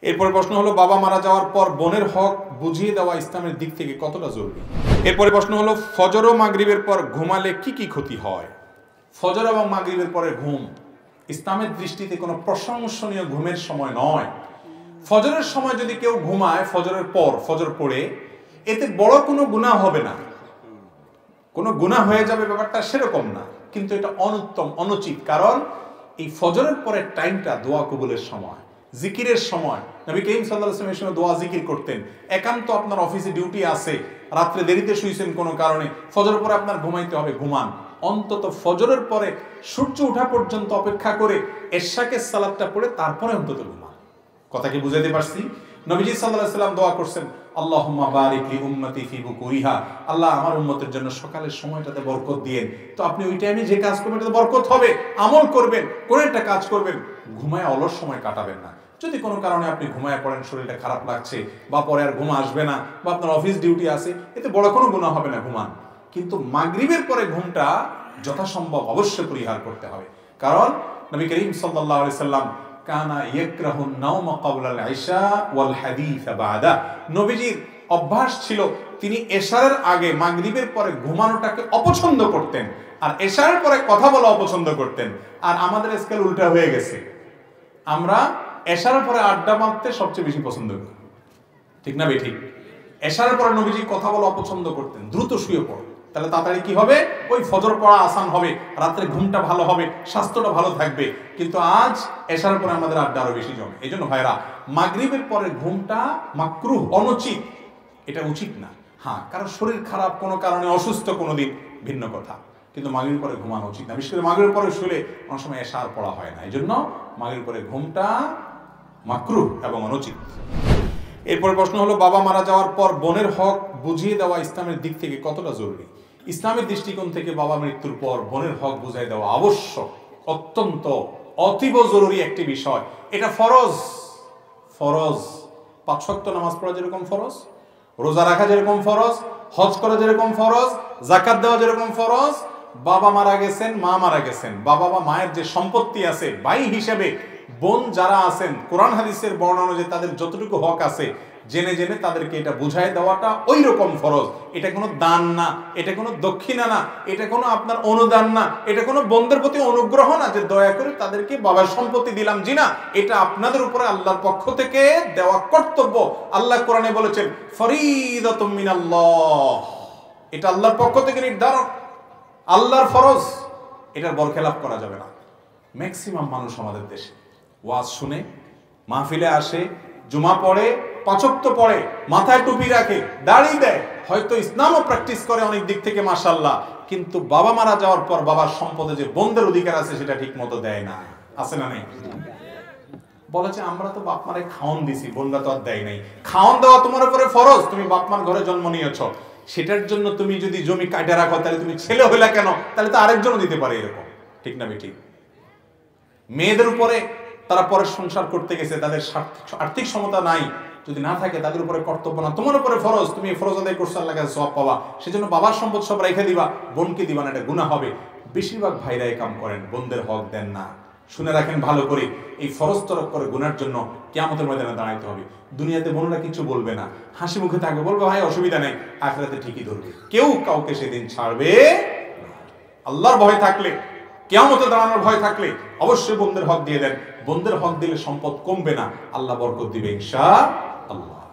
এরপরে প্রশ্ন হলো, বাবা মারা যাওয়ার পর বোনের হক বুঝিয়ে দেওয়া ইসলামের দিক থেকে কতটা জরুরি? এরপরে প্রশ্ন হলো, ফজর ও মাগরিবের পর ঘুমালে কি কি ক্ষতি হয়? ফজর এবং মাগরিবের পরে ঘুম ইসলামের দৃষ্টিতে কোনো প্রশংসনীয় ঘুমের সময় নয়। ফজরের সময় যদি কেউ ঘুমায়, ফজরের পর ফজর পড়ে, এতে বড় কোনো গুনাহ হবে না, কোনো গুনাহ হয়ে যাবে ব্যাপারটা সেরকম না, কিন্তু এটা অনুত্তম, অনুচিত। কারণ এই ফজরের পরের টাইমটা দোয়া কবুলের সময়, জিকিরের সময়। নবী করিম সাল্লাল্লাহু আলাইহি ওয়াসাল্লাম এই সময় দোয়া জিকির করতেন। একান্ত আপনার অফিসে ডিউটি আছে, রাত্রে দেরিতে শুইছেন কোনো কারণে, ফজর পরে আপনার ঘুমাইতে হবে, ঘুমান। অন্তত ফজরের পরে সূর্য ওঠা পর্যন্ত অপেক্ষা করে এশাকের সালাতটা পড়ে তারপরে অন্তত ঘুমান। কথা কি বুঝাইতে পারছি? নবীজি সাল্লাল্লাহু আলাইহি ওয়াসাল্লাম দোয়া করছেন, আল্লাহুম্মা বারিক লি উম্মতি ফি বুকুরিহা, আল্লাহ আমার উম্মতের জন্য সকালের সময়টাতে বরকত দিয়েন। তো আপনি ওই টাইমে যে কাজ করবেন এটাতে বরকত হবে, আমল করবেন, কোন একটা কাজ করবেন, ঘুমায় অলস সময় কাটাবেন না। যদি কোনো কারণে আপনি ঘুমায় পড়েন, শরীরটা খারাপ লাগছে, বা পরে আর ঘুম আসবে না, বা আপনার অফিস ডিউটি আছে, এতে বড় কোনো গুনাহ হবে না, ঘুমান। কিন্তু মাগরিবের পরে ঘুমটা যথাসম্ভব অবশ্যই পরিহার করতে হবে। কারণ নবী করিম সাল্লাল্লাহু আলাইহি সাল্লাম কানা ইয়াকরাহুন নাওমা ক্বাবলাল ইশা ওয়াল হাদিস বাদা, নবীজির অভ্যাস ছিল তিনি এশারের আগে মাগরিবের পরে ঘুমানোটাকে অপছন্দ করতেন, আর এশারের পরে কথা বলা অপছন্দ করতেন। আর আমাদের স্কেল উল্টা হয়ে গেছে, আমরা এশারের পরে আড্ডা মারতে সবচেয়ে বেশি পছন্দ করি, ঠিক না বেঠিক? এশারের পরে নবীজি কথা বলা অপছন্দ করতেন, দ্রুত শুয়ে পড়ো, তাহলে তাড়াতাড়ি কি হবে, ওই ফজর পড়া আসান হবে, রাত্রে ঘুমটা ভালো হবে, স্বাস্থ্যটা ভালো থাকবে। কিন্তু আজ এশারের পরে আমাদের আড্ডা আরো বেশি জমে। এই জন্য ভাইরা, মাগরিবের পরে ঘুমটা মাকরুহ, অনুচিত, এটা উচিত না। হ্যাঁ, কারণ শরীর খারাপ, কোনো কারণে অসুস্থ কোনোদিন, ভিন্ন কথা, কিন্তু মাগরিবের পরে ঘুমানো উচিত না। বিশেষ করে মাগরিবের পরে শুলে অনেক সময় এশার পড়া হয় না, এই জন্য মাগরিবের পরে ঘুমটা মাকরুহ এবং অনুচিত। এরপর প্রশ্ন হলো, বাবা মারা যাওয়ার পর বোনের হক বুঝিয়ে দেওয়া ইসলামের দিক থেকে কতটা জরুরি? ইসলামের দৃষ্টিকোণ থেকে বাবা মৃত্যুর পর বোনের হক বুঝিয়ে দেওয়া আবশ্যক, অত্যন্ত অতীব জরুরি একটি বিষয়। এটা ফরজ। ফরজ ৫ ওয়াক্ত নামাজ পড়া যেরকম ফরজ, রোজা রাখা যেরকম ফরজ, হজ করা যেরকম ফরজ, যাকাত দেওয়া যেরকম ফরজ, বাবা মারা গেছেন, মা মারা গেছেন, বাবা বা মায়ের যে সম্পত্তি আছে, ভাই হিসেবে বোন যারা আছেন, কোরআন হাদিসের বর্ণনা অনুযায়ী তাদের যতটুকু হক আছে, জেনে জেনে তাদেরকে এটা বুঝায় দেওয়াটা ওই রকম ফরজ। এটা কোনো দান না, এটা কোনো দক্ষিণা না, এটা কোনো আপনার অনুদান না, এটা কোনো বোনদের প্রতি অনুগ্রহ না যে দয়া করে তাদেরকে বাবার সম্পত্তি দিলাম, জি না, এটা আপনাদের উপরে আল্লাহর পক্ষ থেকে দেওয়া কর্তব্য। আল্লাহ কোরআনে বলেছেন, ফরিদাতুম মিনাল্লাহ, এটা আল্লাহর পক্ষ থেকে নির্ধারণ, আল্লাহর ফরজ, এটার বরখেলাপ করা যাবে না। ম্যাক্সিমাম মানুষ আমাদের দেশে ওয়াজ শুনে, মাহফিলে আসে, জুমা পড়ে, ৫ ওয়াক্ত পড়ে, মাথায় টুপি রাখে, দাড়ি দেয়, হয়তো ইসলামও প্র্যাকটিস করে অনেক দিক থেকে, মাশাআল্লাহ, কিন্তু বাবা মারা যাওয়ার পর বাবার সম্পদে যে বোনদের অধিকার আছে সেটা ঠিক মতো দেয় না। আছে না নেই? বলে যে আমরা তো বাপ মারে খাওয়ান দিছি, বোনরা তো আর দেয় নাই। খাওয়ান দেওয়া তোমার উপরে ফরজ, তুমি বাপ মার ঘরে জন্ম নিয়েছ, সেটার জন্য তুমি যদি জমি কাটে রাখো, তাহলে তুমি ছেলে হইলা কেন? তাহলে তো আরেকজনও দিতে পারে, এরকম ঠিক না বেঠিক? মেয়েদের উপরে, তারা পরের সংসার করতে গেছে, তাদের আর্থিক ক্ষমতা নাই, যদি না থাকে তাদের উপরে কর্তব্য না, তোমার উপরে ফরজ, তুমি ফরজ আদায় করছো, আল্লাহর কাছে সওয়াব পাবা। সেজন্য বাবার সম্পদ সব রেখে দিবা, বোনকে দিবা না, এটা গুনাহ হবে। বেশিরভাগ ভাইরা এই কাম করেন, বোনদের হক দেন না। শুনে রাখেন ভালো করে, এই ফরজ তরক করে গুনার জন্য কিয়ামতের ময়দানে দাঁড়াইতে হবে। দুনিয়াতে বোনরা কিছু বলবে না, হাসি মুখে থাকবে, বলবে ভাই অসুবিধা নেই, আখিরাতে ঠিকই ধরবে। কেউ কাউকে সেদিন ছাড়বে না। আল্লাহর ভয় থাকলে, কিয়ামতে দাঁড়ানোর ভয় থাকলে অবশ্যই বোনদের হক দিয়ে দেন। বোনদের হক দিলে সম্পদ কমবে না, আল্লাহ বরকত দিবে ইনশাআল্লাহ।